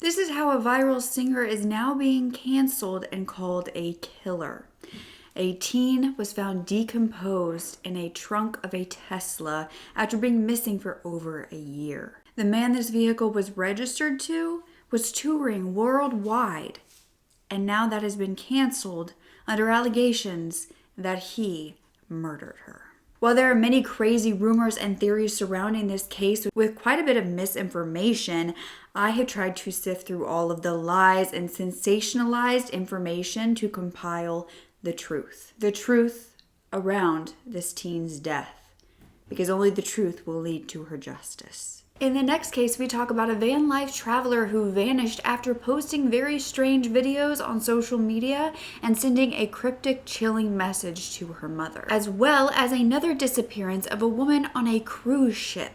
This is how a viral singer is now being canceled and called a killer. A teen was found decomposed in a trunk of a Tesla after being missing for over a year. The man this vehicle was registered to was touring worldwide, and now that has been canceled under allegations that he murdered her. While there are many crazy rumors and theories surrounding this case with quite a bit of misinformation, I have tried to sift through all of the lies and sensationalized information to compile the truth. The truth around this teen's death, because only the truth will lead to her justice. In the next case, we talk about a van life traveler who vanished after posting very strange videos on social media and sending a cryptic, chilling message to her mother, as well as another disappearance of a woman on a cruise ship.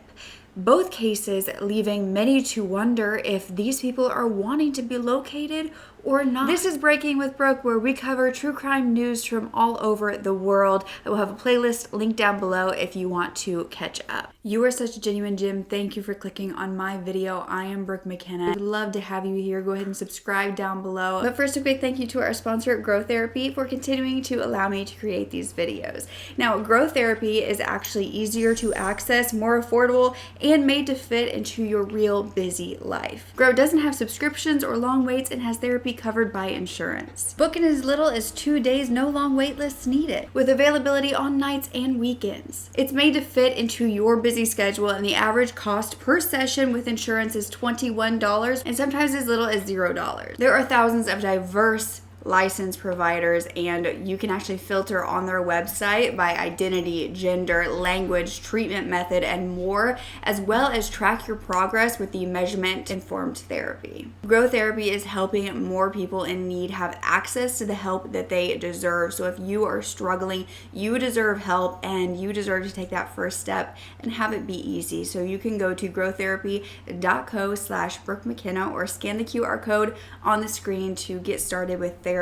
Both cases leaving many to wonder if these people are wanting to be located or not. This is Breaking with Brooke, where we cover true crime news from all over the world. I will have a playlist linked down below if you want to catch up. You are such a genuine gem. Thank you for clicking on my video. I am Brooke Mckenna. I would love to have you here. Go ahead and subscribe down below. But first, a quick thank you to our sponsor, Grow Therapy, for continuing to allow me to create these videos. Now, Grow Therapy is actually easier to access, more affordable, and made to fit into your real busy life. Grow doesn't have subscriptions or long waits and has therapy covered by insurance. Book in as little as 2 days, no long wait lists needed, with availability on nights and weekends. It's made to fit into your busy schedule, and the average cost per session with insurance is $21 and sometimes as little as $0. There are thousands of diverse licensed providers, and you can actually filter on their website by identity, gender, language, treatment method, and more, as well as track your progress with the measurement informed therapy. Grow Therapy is helping more people in need have access to the help that they deserve. So if you are struggling, you deserve help, and you deserve to take that first step and have it be easy. So you can go to growtherapy.co/Brooke Mckenna or scan the QR code on the screen to get started with therapy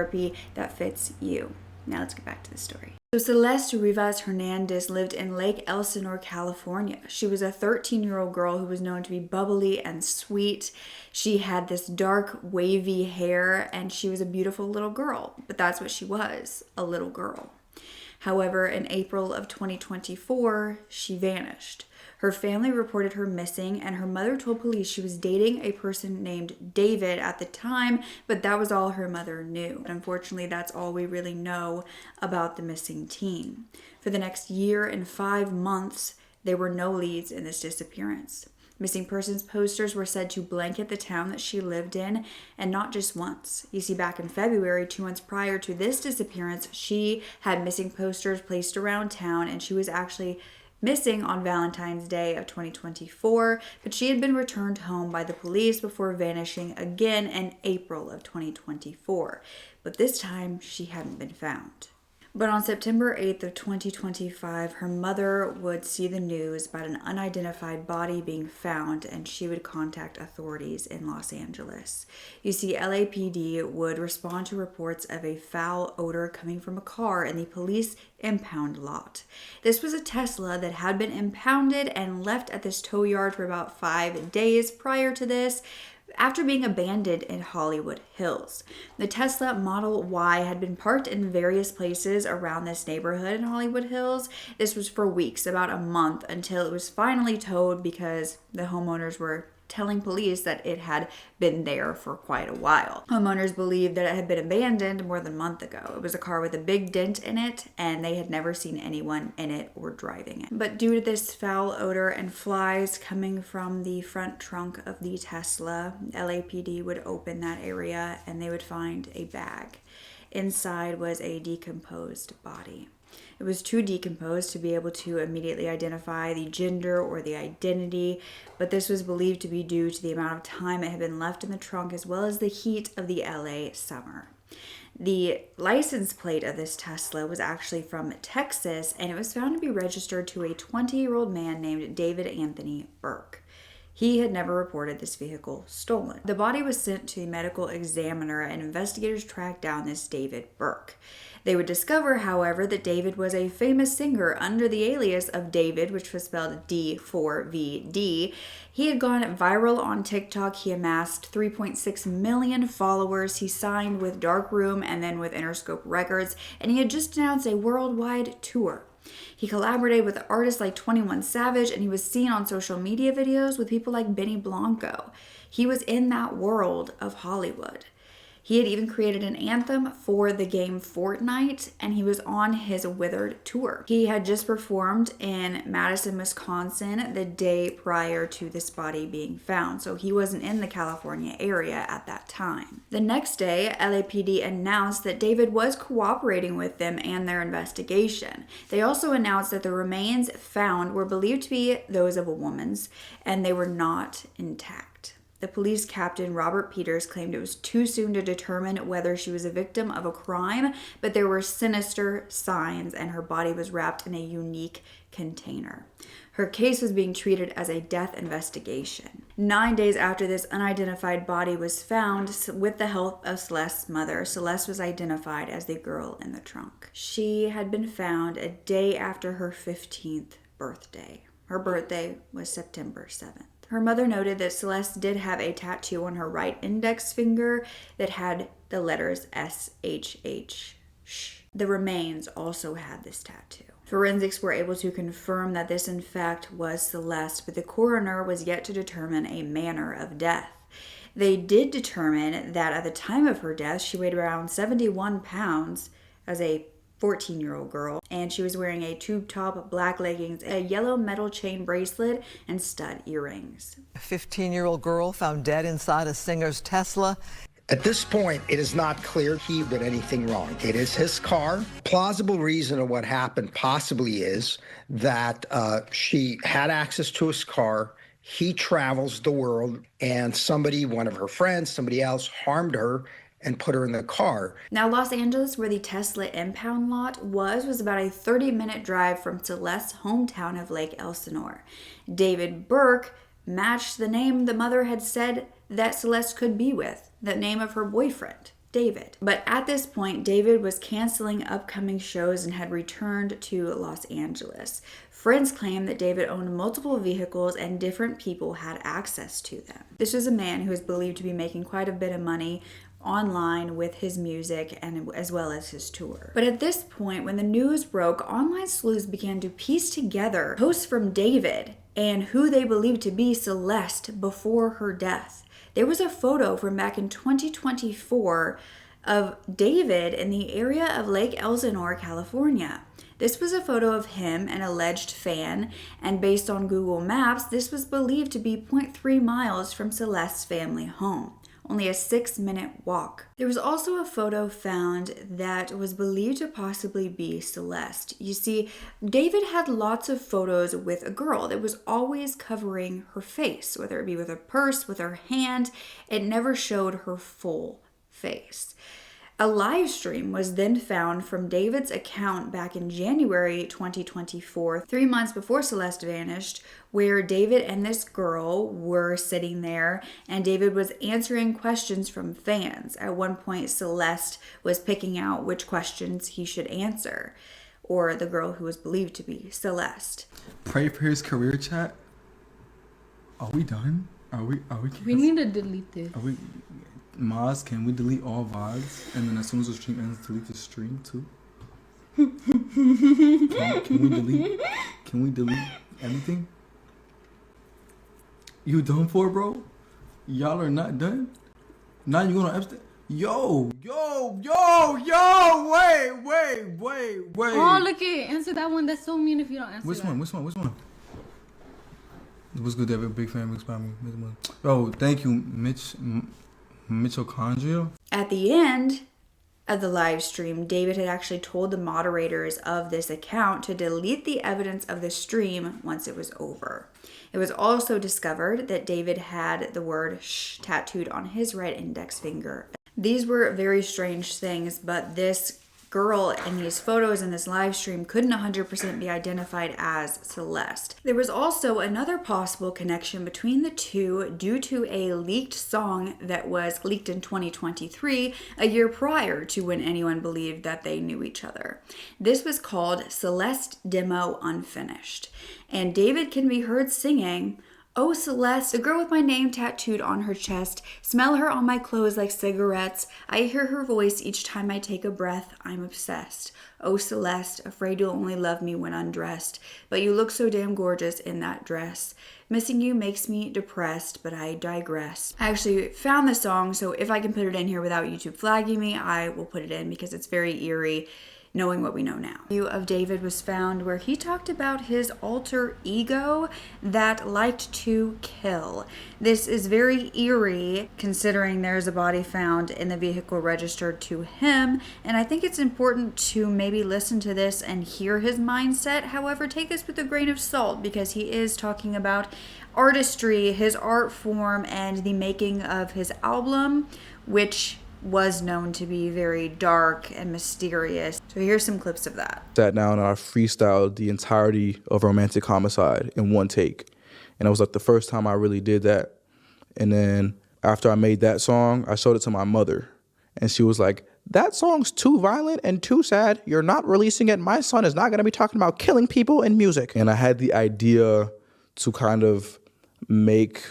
that fits you. Now let's get back to the story. So Celeste Rivas Hernandez lived in Lake Elsinore, California. She was a 13-year-old girl who was known to be bubbly and sweet. She had this dark, wavy hair, and she was a beautiful little girl. But that's what she was, a little girl. However, in April of 2024, she vanished. Her family reported her missing, and her mother told police she was dating a person named David at the time, but that was all her mother knew. Unfortunately, that's all we really know about the missing teen. For the next year and 5 months, there were no leads in this disappearance. Missing persons posters were said to blanket the town that she lived in, and not just once. You see, back in February, 2 months prior to this disappearance, she had missing posters placed around town, and she was actually missing on Valentine's Day of 2024, but she had been returned home by the police before vanishing again in April of 2024. But this time, she hadn't been found. But on September 8th of 2025, her mother would see the news about an unidentified body being found, and she would contact authorities in Los Angeles. You see, LAPD would respond to reports of a foul odor coming from a car in the police impound lot. This was a Tesla that had been impounded and left at this tow yard for about 5 days prior to this, after being abandoned in Hollywood Hills. The Tesla Model Y had been parked in various places around this neighborhood in Hollywood Hills. This was for weeks, about a month, until it was finally towed because the homeowners were telling police that it had been there for quite a while. Homeowners believed that it had been abandoned more than a month ago. It was a car with a big dent in it, and they had never seen anyone in it or driving it. But due to this foul odor and flies coming from the front trunk of the Tesla, LAPD would open that area and they would find a bag. Inside was a decomposed body. It was too decomposed to be able to immediately identify the gender or the identity, but this was believed to be due to the amount of time it had been left in the trunk, as well as the heat of the LA summer. The license plate of this Tesla was actually from Texas, and it was found to be registered to a 20-year-old man named David Anthony Burke. He had never reported this vehicle stolen. The body was sent to a medical examiner, and investigators tracked down this David Burke. They would discover, however, that David was a famous singer under the alias of David, which was spelled D4VD. He had gone viral on TikTok. He amassed 3.6 million followers. He signed with Darkroom and then with Interscope Records, and he had just announced a worldwide tour. He collaborated with artists like 21 Savage, and he was seen on social media videos with people like Benny Blanco. He was in that world of Hollywood. He had even created an anthem for the game Fortnite, and he was on his Withered tour. He had just performed in Madison, Wisconsin the day prior to this body being found, so he wasn't in the California area at that time. The next day, LAPD announced that David was cooperating with them and their investigation. They also announced that the remains found were believed to be those of a woman's, and they were not intact. The police captain, Robert Peters, claimed it was too soon to determine whether she was a victim of a crime, but there were sinister signs, and her body was wrapped in a unique container. Her case was being treated as a death investigation. 9 days after this unidentified body was found, with the help of Celeste's mother, Celeste was identified as the girl in the trunk. She had been found a day after her 15th birthday. Her birthday was September 7th. Her mother noted that Celeste did have a tattoo on her right index finger that had the letters SHH. The remains also had this tattoo. Forensics were able to confirm that this in fact was Celeste, but the coroner was yet to determine a manner of death. They did determine that at the time of her death, she weighed around 71 pounds as a 14-year-old girl, and she was wearing a tube top, black leggings, a yellow metal chain bracelet, and stud earrings. A 15-year-old girl found dead inside a singer's Tesla. At this point, it is not clear he did anything wrong. It is his car. Plausible reason of what happened possibly is that she had access to his car. He travels the world, and somebody, one of her friends, somebody else, harmed her and put her in the car. Now, Los Angeles, where the Tesla impound lot was about a 30-minute drive from Celeste's hometown of Lake Elsinore. David Burke matched the name the mother had said that Celeste could be with, the name of her boyfriend, David. But at this point, David was canceling upcoming shows and had returned to Los Angeles. Friends claim that David owned multiple vehicles and different people had access to them. This was a man who was believed to be making quite a bit of money online with his music and as well as his tour. But at this point, when the news broke, online sleuths began to piece together posts from David and who they believed to be Celeste before her death. There was a photo from back in 2024 of David in the area of Lake Elsinore, California. This was a photo of him, an alleged fan, and based on Google Maps, this was believed to be 0.3 miles from Celeste's family home. Only a 6-minute walk. There was also a photo found that was believed to possibly be Celeste. You see, David had lots of photos with a girl that was always covering her face, whether it be with a purse, with her hand. It never showed her full face. A live stream was then found from David's account back in January 2024, 3 months before Celeste vanished, where David and this girl were sitting there and David was answering questions from fans. At one point, Celeste was picking out which questions he should answer, or the girl who was believed to be Celeste. Pray for his career, chat. Are we done? Are we? We need to delete this. Are we? Maz, can we delete all VODs? And then as soon as the stream ends, delete the stream too? Can we delete anything? You done for, bro? Y'all are not done? Now you going to Epstein? Yo, wait. Oh, look it. Answer that one. That's so mean if you don't answer Which that. one? What's good, David? Big fan. Mixed by me. Oh, thank you, Mitochondria. At the end of the live stream, David had actually told the moderators of this account to delete the evidence of the stream once it was over. It was also discovered that David had the word "shh" tattooed on his right index finger. These were very strange things, but this girl in these photos in this live stream couldn't 100% be identified as Celeste. There was also another possible connection between the two due to a leaked song that was leaked in 2023, a year prior to when anyone believed that they knew each other. This was called Celeste Demo Unfinished, and David can be heard singing, "Oh Celeste, the girl with my name tattooed on her chest, smell her on my clothes like cigarettes. I hear her voice each time I take a breath, I'm obsessed. Oh Celeste, afraid you'll only love me when undressed, but you look so damn gorgeous in that dress. Missing you makes me depressed, but I digress." I actually found the song, so if I can put it in here without YouTube flagging me, I will put it in because it's very eerie, knowing what we know now. A review of David was found where he talked about his alter ego that liked to kill. This is very eerie considering there's a body found in the vehicle registered to him, and I think it's important to maybe listen to this and hear his mindset. However, take this with a grain of salt because he is talking about artistry, his art form, and the making of his album, which was known to be very dark and mysterious. So here's some clips of that. Sat down and I freestyled the entirety of Romantic Homicide in one take. And it was like the first time I really did that. And then after I made that song, I showed it to my mother. And she was like, "That song's too violent and too sad. You're not releasing it. My son is not going to be talking about killing people in music." And I had the idea to kind of make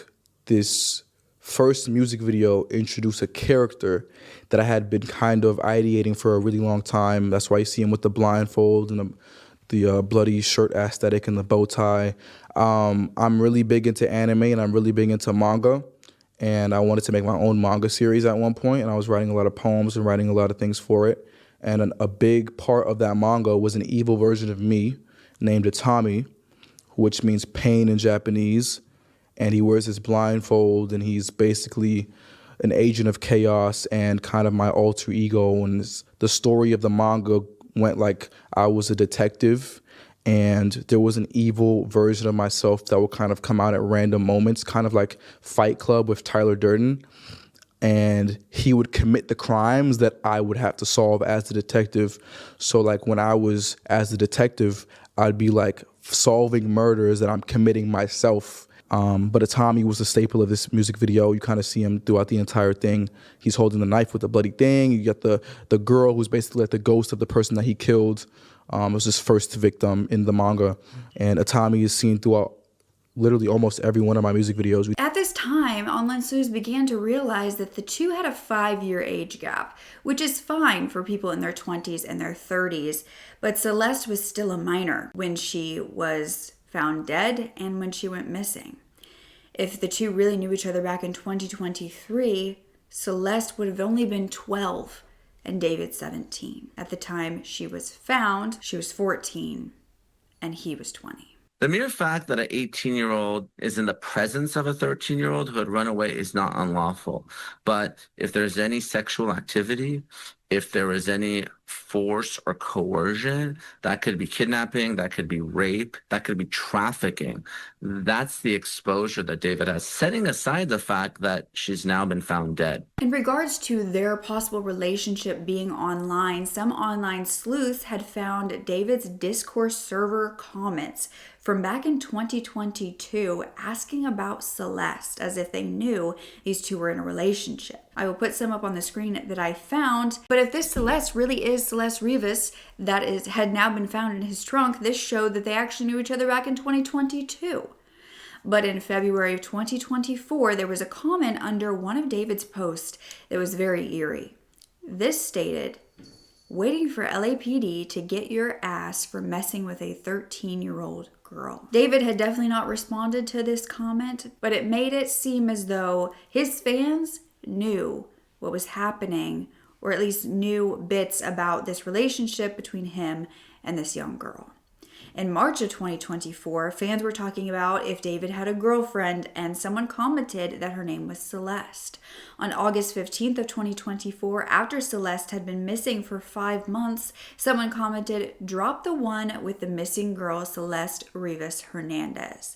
this first music video introduce a character that I had been kind of ideating for a really long time. That's why you see him with the blindfold and the bloody shirt aesthetic and the bow tie. I'm really big into anime and I'm really big into manga. And I wanted to make my own manga series at one point, and I was writing a lot of poems and writing a lot of things for it. And a big part of that manga was an evil version of me named Itami, which means pain in Japanese. And he wears his blindfold, and he's basically an agent of chaos and kind of my alter ego. And the story of the manga went like I was a detective, and there was an evil version of myself that would kind of come out at random moments, kind of like Fight Club with Tyler Durden. And he would commit the crimes that I would have to solve as the detective. So like when I was as the detective, I'd be like solving murders that I'm committing myself. But Itami was the staple of this music video. You kind of see him throughout the entire thing. He's holding the knife with the bloody thing. You get the girl who's basically like the ghost of the person that he killed. It was his first victim in the manga. And Itami is seen throughout literally almost every one of my music videos. At this time, online sleuths began to realize that the two had a 5-year age gap, which is fine for people in their 20s and their 30s. But Celeste was still a minor when she was found dead and when she went missing. If the two really knew each other back in 2023, Celeste would have only been 12 and David 17. At the time she was found, she was 14 and he was 20. The mere fact that an 18-year-old is in the presence of a 13-year-old who had run away is not unlawful. But if there's any sexual activity, if there is any force or coercion, that could be kidnapping, that could be rape, that could be trafficking. That's the exposure that David has, setting aside the fact that she's now been found dead. In regards to their possible relationship being online, some online sleuths had found David's Discourse server comments from back in 2022 asking about Celeste as if they knew these two were in a relationship. I will put some up on the screen that I found, but if this Celeste really is Celeste Rivas that had now been found in his trunk, this showed that they actually knew each other back in 2022. But in February of 2024, there was a comment under one of David's posts that was very eerie. This stated, "Waiting for LAPD to get your ass for messing with a 13-year-old girl." David had definitely not responded to this comment, but it made it seem as though his fans knew what was happening, or at least knew bits about this relationship between him and this young girl. In March of 2024, fans were talking about if David had a girlfriend, and someone commented that her name was Celeste. On August 15th of 2024, after Celeste had been missing for 5 months, someone commented, "Drop the one with the missing girl, Celeste Rivas Hernandez."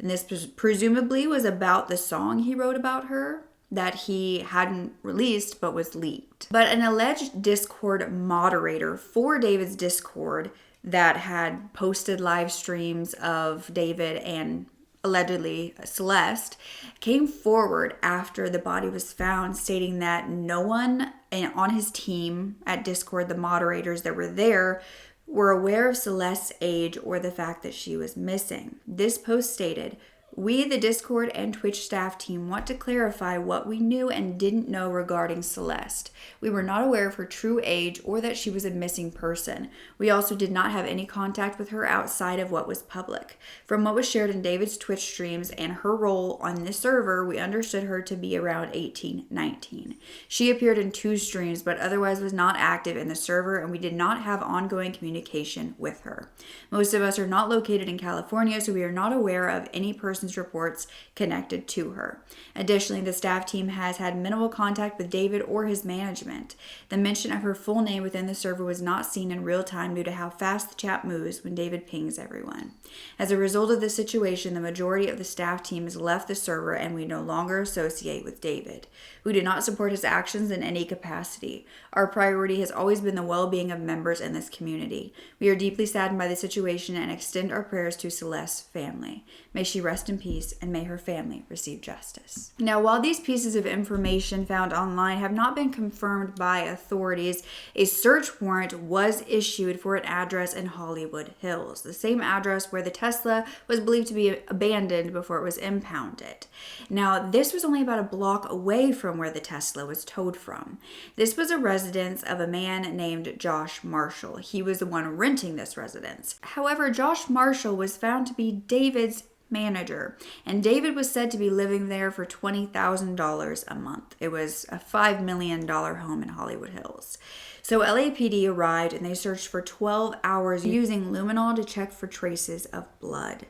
And this presumably was about the song he wrote about her. that he hadn't released but was leaked. But an alleged Discord moderator for David's Discord that had posted live streams of David and allegedly Celeste came forward after the body was found, stating that no one on his team at Discord, the moderators that were there, were aware of Celeste's age or the fact that she was missing. This post stated, "We, the Discord and Twitch staff team, want to clarify what we knew and didn't know regarding Celeste. We were not aware of her true age or that she was a missing person. We also did not have any contact with her outside of what was public. From what was shared in David's Twitch streams and her role on this server, we understood her to be around 18, 19. She appeared in 2 streams but otherwise was not active in the server, and we did not have ongoing communication with her. Most of us are not located in California, so we are not aware of any person's reports connected to her. Additionally, the staff team has had minimal contact with David or his management. The mention of her full name within the server was not seen in real time due to how fast the chat moves when David pings everyone. As a result of this situation, the majority of the staff team has left the server and we no longer associate with David. We do not support his actions in any capacity. Our priority has always been the well-being of members in this community. We are deeply saddened by the situation and extend our prayers to Celeste's family. May she rest in peace and may her family receive justice." Now, while these pieces of information found online have not been confirmed by authorities, a search warrant was issued for an address in Hollywood Hills, the same address where the Tesla was believed to be abandoned before it was impounded. Now, this was only about a block away from where the Tesla was towed from. This was a residence of a man named Josh Marshall. He was the one renting this residence. However, Josh Marshall was found to be David's manager, and David was said to be living there for $20,000 a month. It was a $5 million home in Hollywood Hills. So LAPD arrived and they searched for 12 hours using luminol to check for traces of blood.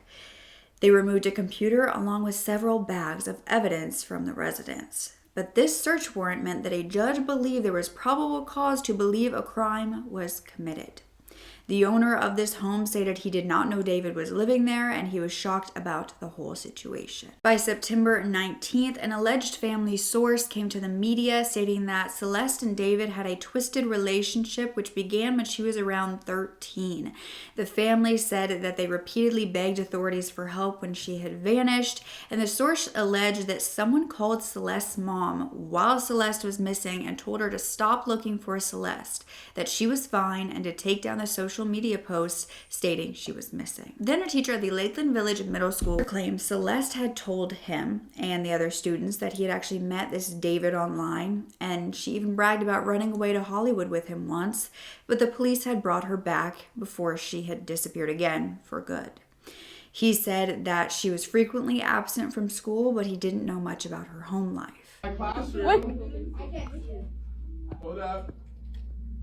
They removed a computer along with several bags of evidence from the residence. But this search warrant meant that a judge believed there was probable cause to believe a crime was committed. The owner of this home stated he did not know David was living there and he was shocked about the whole situation. By September 19th, an alleged family source came to the media stating that Celeste and David had a twisted relationship which began when she was around 13. The family said that they repeatedly begged authorities for help when she had vanished, and the source alleged that someone called Celeste's mom while Celeste was missing and told her to stop looking for Celeste, that she was fine, and to take down the social media posts stating she was missing. Then a teacher at the Lakeland Village Middle School claimed Celeste had told him and the other students that he had actually met this David online, and she even bragged about running away to Hollywood with him once, but the police had brought her back before she had disappeared again for good. He said that she was frequently absent from school, but he didn't know much about her home life. My classroom. Hold up.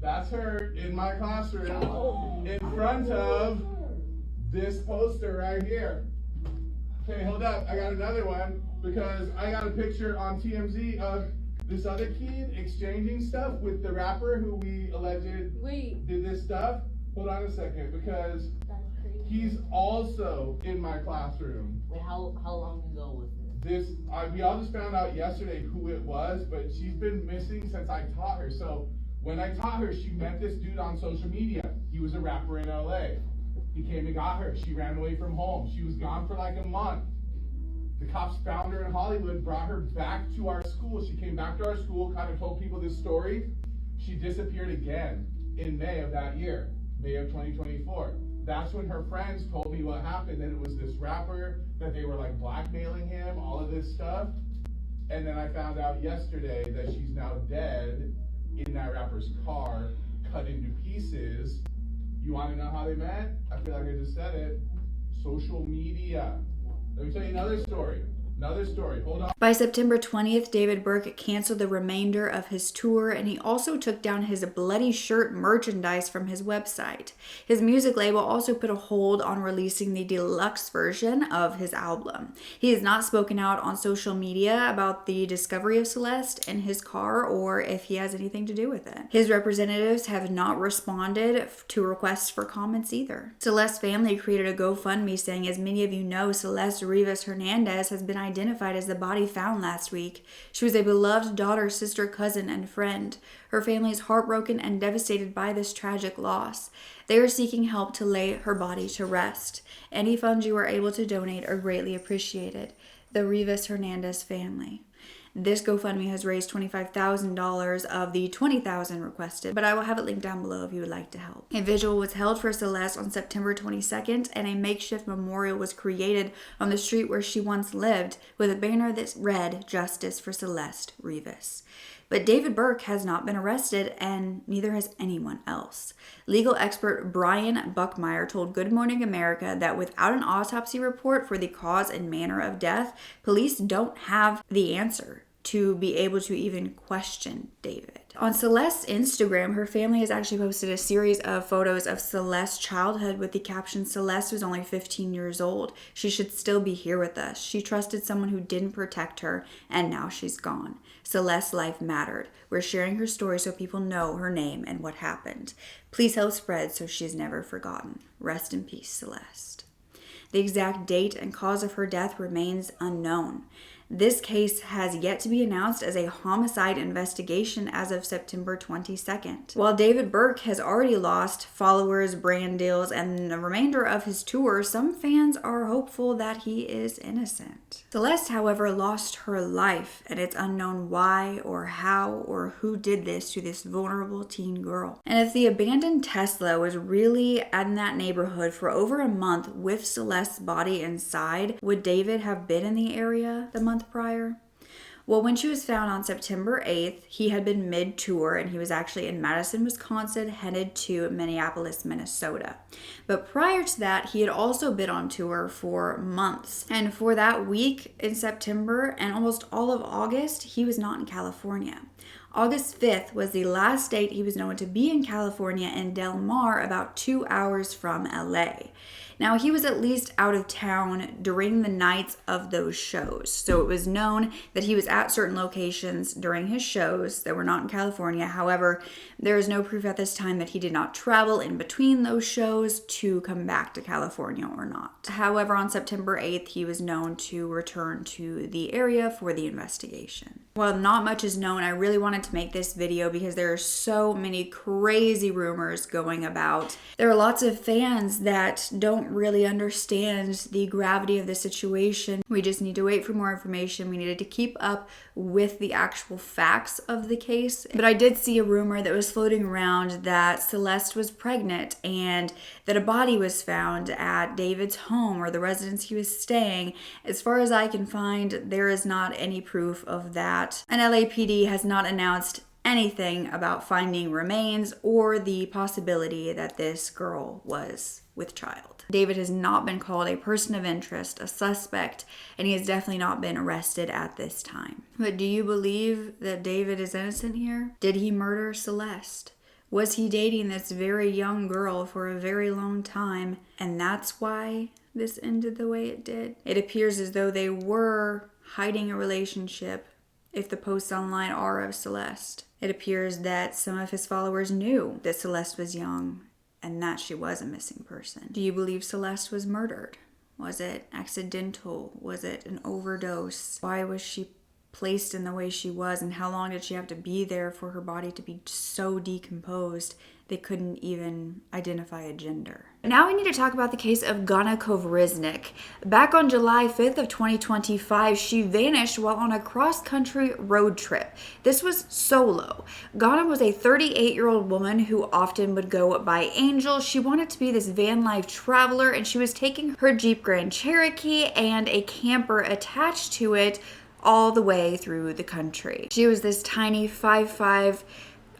That's her in my classroom in front of this poster right here. Okay, hold up. I got another one because I got a picture on TMZ of this other kid exchanging stuff with the rapper who we alleged did this stuff. Hold on a second, because he's also in my classroom. Wait, how long ago was this? We all just found out yesterday who it was, but she's been missing since I taught her. So when I taught her, she met this dude on social media. He was a rapper in LA. He came and got her. She ran away from home. She was gone for like a month. The cops found her in Hollywood, brought her back to our school. She came back to our school, kind of told people this story. She disappeared again in May of that year, May of 2024. That's when her friends told me what happened, that it was this rapper, that they were like blackmailing him, all of this stuff. And then I found out yesterday that she's now dead in that rapper's car, cut into pieces. You want to know how they met? I feel like I just said it. Social media. Let me tell you another story. Hold on. By September 20th, David Burke canceled the remainder of his tour, and he also took down his bloody shirt merchandise from his website. His music label also put a hold on releasing the deluxe version of his album. He has not spoken out on social media about the discovery of Celeste in his car or if he has anything to do with it. His representatives have not responded to requests for comments either. Celeste's family created a GoFundMe saying, as many of you know, Celeste Rivas Hernandez has been identified as the body found last week. She was a beloved daughter, sister, cousin, and friend. Her family is heartbroken and devastated by this tragic loss. They are seeking help to lay her body to rest. Any funds you are able to donate are greatly appreciated. The Rivas Hernandez family. This GoFundMe has raised $25,000 of the $20,000 requested, but I will have it linked down below if you would like to help. A vigil was held for Celeste on September 22nd, and a makeshift memorial was created on the street where she once lived with a banner that read, "Justice for Celeste Rivas." But David Burke has not been arrested, and neither has anyone else. Legal expert Brian Buckmeyer told Good Morning America that without an autopsy report for the cause and manner of death, police don't have the answer to be able to even question David. On Celeste's Instagram, her family has actually posted a series of photos of Celeste's childhood with the caption, "Celeste was only 15 years old. She should still be here with us. She trusted someone who didn't protect her, and now she's gone. Celeste's life mattered. We're sharing her story so people know her name and what happened. Please help spread so she's never forgotten. Rest in peace, Celeste." The exact date and cause of her death remains unknown. This case has yet to be announced as a homicide investigation as of September 22nd. While David Burke has already lost followers, brand deals, and the remainder of his tour, some fans are hopeful that he is innocent. Celeste, however, lost her life, and it's unknown why or how or who did this to this vulnerable teen girl. And if the abandoned Tesla was really in that neighborhood for over a month with Celeste's body inside, would David have been in the area the month prior? Well, when she was found on September 8th, he had been mid-tour and he was actually in Madison, Wisconsin, headed to Minneapolis, Minnesota. But prior to that, he had also been on tour for months. And for that week in September and almost all of August, he was not in California. August 5th was the last date he was known to be in California in Del Mar, about 2 hours from LA. Now, he was at least out of town during the nights of those shows. So it was known that he was at certain locations during his shows that were not in California. However, there is no proof at this time that he did not travel in between those shows to come back to California or not. However, on September 8th, he was known to return to the area for the investigation. While not much is known, I really wanted to make this video because there are so many crazy rumors going about. There are lots of fans that don't really understand the gravity of the situation. We just need to wait for more information. We needed to keep up with the actual facts of the case. But I did see a rumor that was floating around that Celeste was pregnant and that a body was found at David's home or the residence he was staying. As far as I can find, there is not any proof of that. And LAPD has not announced anything about finding remains or the possibility that this girl was with child. David has not been called a person of interest, a suspect, and he has definitely not been arrested at this time. But do you believe that David is innocent here? Did he murder Celeste? Was he dating this very young girl for a very long time, and that's why this ended the way it did? It appears as though they were hiding a relationship if the posts online are of Celeste. It appears that some of his followers knew that Celeste was young and that she was a missing person. Do you believe Celeste was murdered? Was it accidental? Was it an overdose? Why was she placed in the way she was, and how long did she have to be there for her body to be so decomposed they couldn't even identify a gender? Now we need to talk about the case of Ganna Kovrizhynkh. Back on July 5th of 2025, she vanished while on a cross-country road trip. This was solo. Ganna was a 38-year-old woman who often would go by Angel. She wanted to be this van life traveler, and she was taking her Jeep Grand Cherokee and a camper attached to it all the way through the country. She was this tiny 5'5",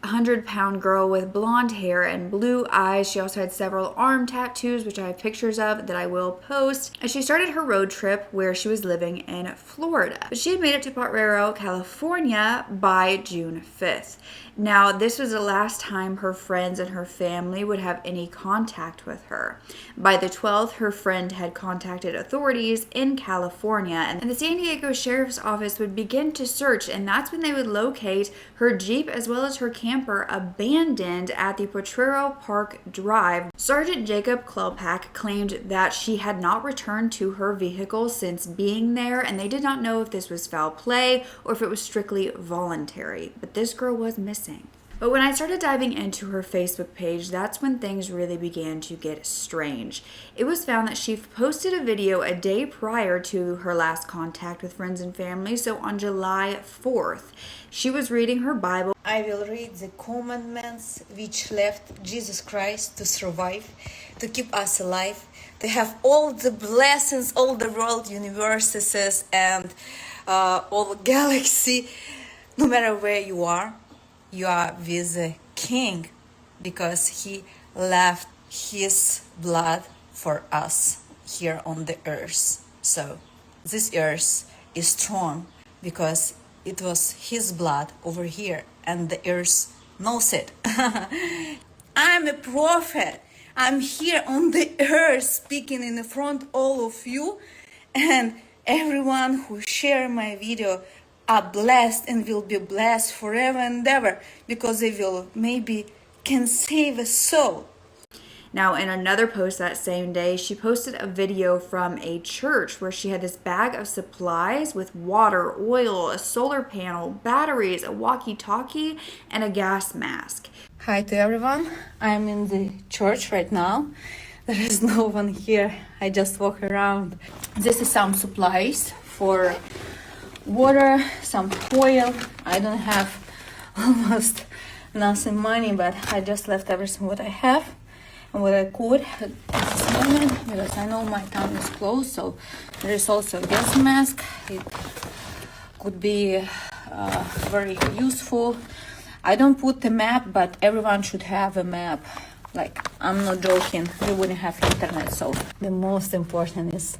100-pound girl with blonde hair and blue eyes. She also had several arm tattoos, which I have pictures of that I will post. And she started her road trip where she was living in Florida. But she had made it to Potrero, California by June 5th. Now, this was the last time her friends and her family would have any contact with her. By the 12th, her friend had contacted authorities in California, and the San Diego Sheriff's Office would begin to search, and that's when they would locate her Jeep as well as her camper camper abandoned at the Potrero Park Drive. Sergeant Jacob Klelpak claimed that she had not returned to her vehicle since being there, and they did not know if this was foul play or if it was strictly voluntary. But this girl was missing. But when I started diving into her Facebook page, that's when things really began to get strange. It was found that she posted a video a day prior to her last contact with friends and family, so on July 4th. She was reading her Bible. I will read the commandments which left Jesus Christ to survive, to keep us alive, to have all the blessings, all the world universes, and all the galaxy, no matter where you are with the King, because he left his blood for us here on the earth. So this earth is strong because it was his blood over here, and the earth knows it. I'm a prophet. I'm here on the earth speaking in front of all of you, and everyone who share my video are blessed and will be blessed forever and ever, because they will maybe can save a soul. Now, in another post that same day, she posted a video from a church where she had this bag of supplies with water, oil, a solar panel, batteries, a walkie-talkie, and a gas mask. Hi to everyone. I'm in the church right now. There is no one here. I just walk around. This is some supplies for water, some oil. I don't have almost nothing money, but I just left everything what I have and what I could at this moment, because I know my time is close. So there is also a gas mask. It could be very useful. I don't put the map, but everyone should have a map. Like, I'm not joking, we wouldn't have internet. So the most important is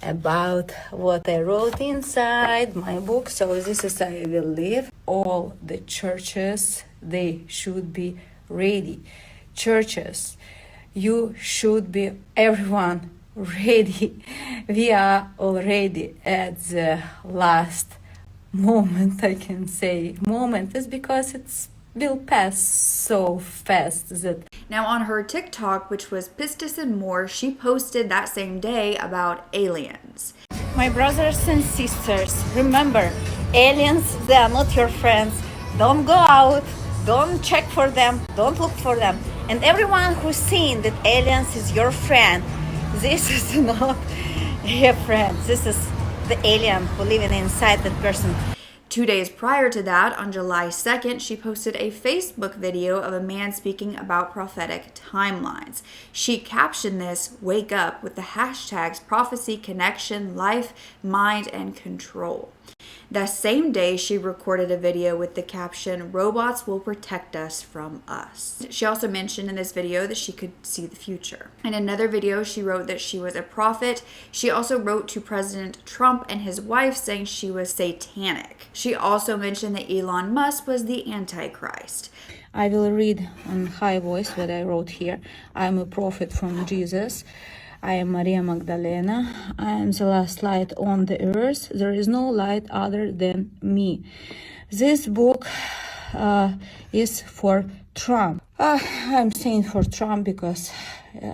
about what I wrote inside my book. So this is, I believe, all the churches, they should be ready. Churches, you should be, everyone, ready. We are already at the last moment, I can say. Moment is because it's will pass so fast that... Now, on her TikTok, which was Pistis and More, she posted that same day about aliens. My brothers and sisters, remember, aliens, they are not your friends. Don't go out, don't check for them, don't look for them. And everyone who's saying that aliens is your friend, this is not your friend. This is the alien who living inside that person. 2 days prior to that, on July 2nd, she posted a Facebook video of a man speaking about prophetic timelines. She captioned this, "Wake up," with the hashtags prophecy, connection, life, mind, and control. That same day, she recorded a video with the caption, "Robots will protect us from us." She also mentioned in this video that she could see the future. In another video, she wrote that she was a prophet. She also wrote to President Trump and his wife saying she was satanic. She also mentioned that Elon Musk was the Antichrist. I will read on high voice what I wrote here. I am a prophet from Jesus. I am Maria Magdalena. I am the last light on the earth. There is no light other than me. This book is for Trump. I'm saying for Trump because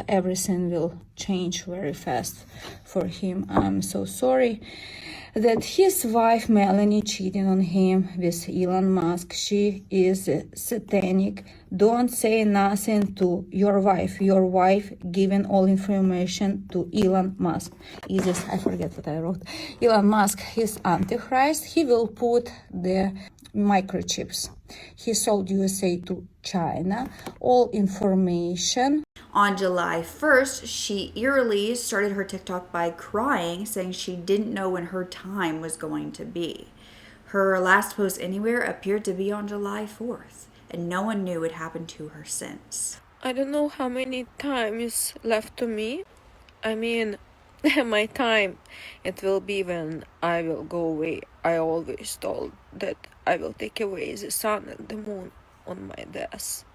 everything will change very fast for him. I'm so sorry that his wife Melanie cheating on him with Elon Musk. She is satanic. Don't say nothing to your wife. Your wife giving all information to Elon Musk. I forget what I wrote. Elon Musk is Antichrist. He will put the microchips. He sold USA to China. All information. On July 1st, she eerily started her TikTok by crying, saying she didn't know when her time was going to be. Her last post anywhere appeared to be on July 4th, and no one knew what happened to her since. I don't know how many time is left to me. I mean, my time, it will be when I will go away. I always told that I will take away the sun and the moon on my death.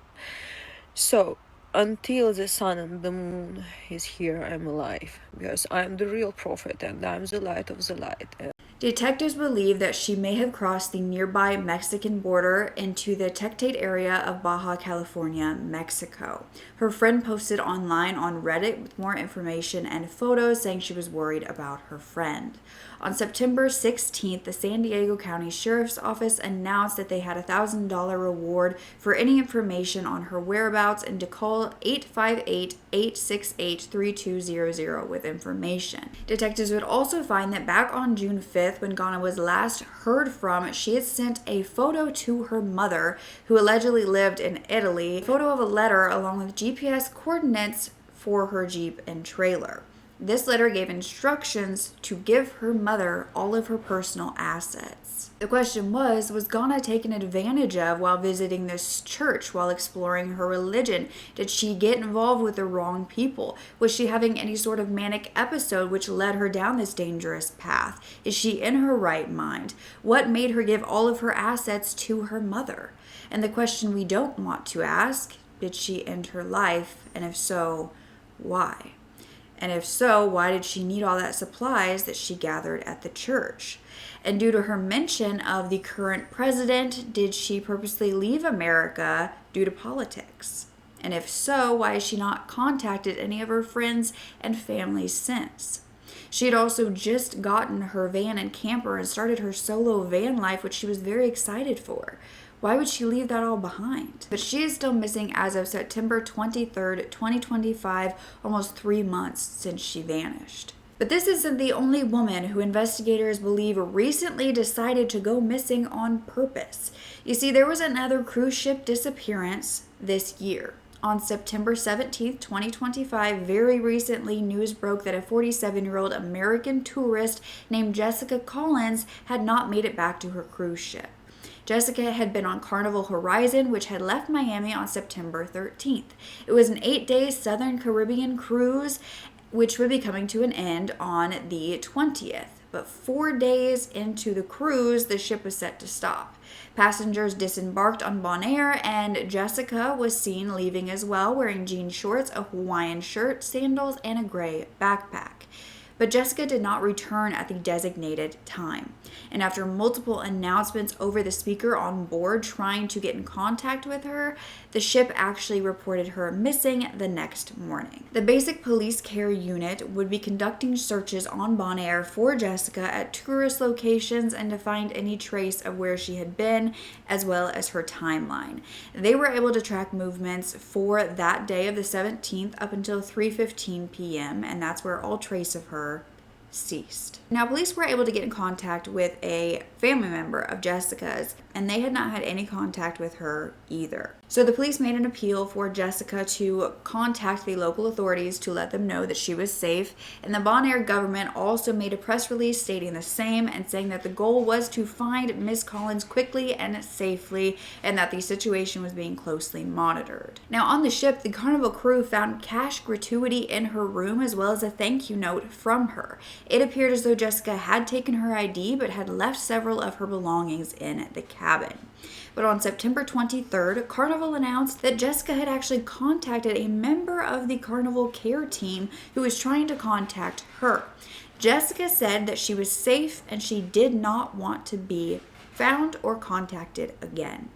So, until the sun and the moon is here, I'm alive, because I'm the real prophet and I'm the light of the light. Detectives believe that she may have crossed the nearby Mexican border into the Tecate area of Baja California, Mexico. Her friend posted online on Reddit with more information and photos saying she was worried about her friend. On September 16th, the San Diego County Sheriff's Office announced that they had a $1,000 reward for any information on her whereabouts and to call 858-868-3200 with information. Detectives would also find that back on June 5th, when Ganna was last heard from, she had sent a photo to her mother, who allegedly lived in Italy, a photo of a letter along with GPS coordinates for her Jeep and trailer. This letter gave instructions to give her mother all of her personal assets. The question was Ganna taken advantage of while visiting this church, while exploring her religion? Did she get involved with the wrong people? Was she having any sort of manic episode which led her down this dangerous path? Is she in her right mind? What made her give all of her assets to her mother? And the question we don't want to ask, did she end her life? And if so, why? And if so, why did she need all that supplies that she gathered at the church? And due to her mention of the current president, did she purposely leave America due to politics? And if so, why has she not contacted any of her friends and family since? She had also just gotten her van and camper and started her solo van life, which she was very excited for. Why would she leave that all behind? But she is still missing as of September 23rd, 2025, almost 3 months since she vanished. But this isn't the only woman who investigators believe recently decided to go missing on purpose. You see, there was another cruise ship disappearance this year. On September 17th, 2025, very recently, news broke that a 47-year-old American tourist named Jessica Collins had not made it back to her cruise ship. Jessica had been on Carnival Horizon, which had left Miami on September 13th. It was an 8-day Southern Caribbean cruise, which would be coming to an end on the 20th. But 4 days into the cruise, the ship was set to stop. Passengers disembarked on Bonaire, and Jessica was seen leaving as well, wearing jean shorts, a Hawaiian shirt, sandals, and a gray backpack. But Jessica did not return at the designated time. And after multiple announcements over the speaker on board trying to get in contact with her, the ship actually reported her missing the next morning. The Basic Police Care Unit would be conducting searches on Bonaire for Jessica at tourist locations and to find any trace of where she had been, as well as her timeline. They were able to track movements for that day of the 17th up until 3:15 p.m., and that's where all trace of her ceased. Now, police were able to get in contact with a family member of Jessica's, and they had not had any contact with her either. So the police made an appeal for Jessica to contact the local authorities to let them know that she was safe, and the Bonaire government also made a press release stating the same and saying that the goal was to find Miss Collins quickly and safely, and that the situation was being closely monitored. Now, on the ship, the Carnival crew found cash gratuity in her room as well as a thank you note from her. It appeared as though Jessica had taken her ID but had left several of her belongings in the cabin. But on September 23rd, Carnival announced that Jessica had actually contacted a member of the Carnival care team who was trying to contact her. Jessica said that she was safe and she did not want to be found or contacted again.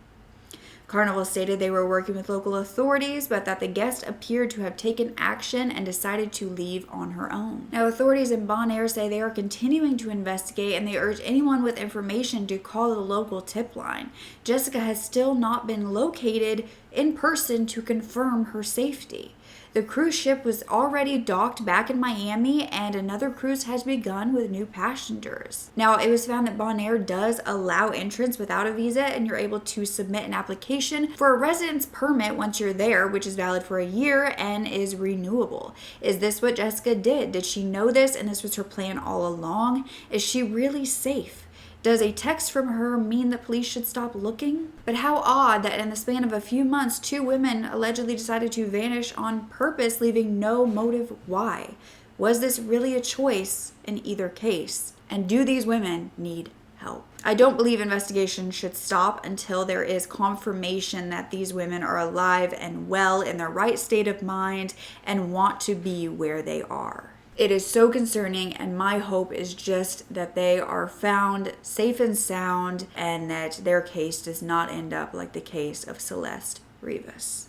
Carnival stated they were working with local authorities, but that the guest appeared to have taken action and decided to leave on her own. Now, authorities in Bonaire say they are continuing to investigate, and they urge anyone with information to call the local tip line. Jessica has still not been located in person to confirm her safety. The cruise ship was already docked back in Miami, and another cruise has begun with new passengers. Now, it was found that Bonaire does allow entrance without a visa, and you're able to submit an application for a residence permit once you're there, which is valid for a year and is renewable. Is this what Jessica did? Did she know this and this was her plan all along? Is she really safe? Does a text from her mean that police should stop looking? But how odd that in the span of a few months, 2 women allegedly decided to vanish on purpose, leaving no motive why. Was this really a choice in either case? And do these women need help? I don't believe investigations should stop until there is confirmation that these women are alive and well in their right state of mind and want to be where they are. It is so concerning, and my hope is just that they are found safe and sound and that their case does not end up like the case of Celeste Rivas.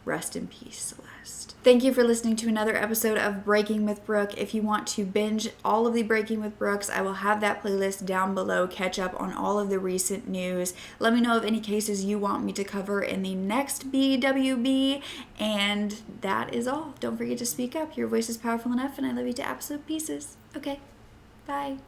Rest in peace, Celeste. Thank you for listening to another episode of Breaking with Brooke. If you want to binge all of the Breaking with Brooks, I will have that playlist down below. Catch up on all of the recent news. Let me know of any cases you want me to cover in the next BWB. And that is all. Don't forget to speak up. Your voice is powerful enough, and I love you to absolute pieces. Okay, bye.